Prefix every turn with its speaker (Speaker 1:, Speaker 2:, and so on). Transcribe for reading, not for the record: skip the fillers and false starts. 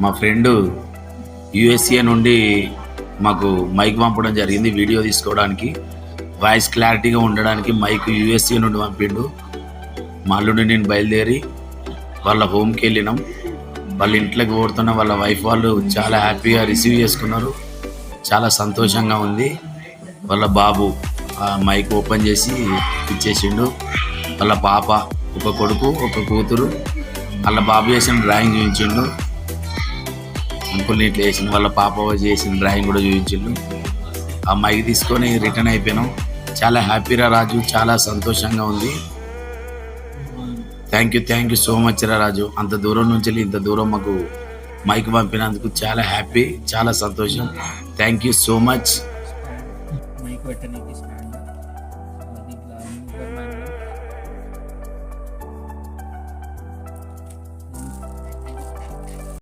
Speaker 1: మా friend USA నుండి మాకు మైక్ పంపడం జరిగింది వీడియో తీసుకోవడానికి, వాయిస్ క్లారిటీగా ఉండడానికి మైక్ యుఎస్ఏ నుండి పంపిండు. మా అల్లుడు నేను బయలుదేరి వాళ్ళ హోమ్కి వెళ్ళినాం. వాళ్ళ ఇంట్లోకి పోతున్న వాళ్ళ వైఫ్ వాళ్ళు చాలా హ్యాపీగా రిసీవ్ చేసుకున్నారు. చాలా సంతోషంగా ఉంది. వాళ్ళ బాబు ఆ మైక్ ఓపెన్ చేసి ఇచ్చేసిండు. వాళ్ళ పాప, ఒక కొడుకు ఒక కూతురు, వాళ్ళ బాబు చేసిన డ్రాయింగ్ చూపించిండు. అంకుల్ ఇట్లా వేసిన వాళ్ళ పాప చేసిన డ్రాయింగ్ కూడా చూపించిండు. ఆ మైక్ తీసుకొని రిటర్న్ అయిపోయినాం. చాలా హ్యాపీరా రాజు, చాలా సంతోషంగా ఉంది. థ్యాంక్ యూ సో మచ్ రా రాజు. అంత దూరం నుంచి వెళ్ళి ఇంత దూరం మాకు మైక్ పంపినందుకు చాలా హ్యాపీ, చాలా సంతోషం. Thank you so much.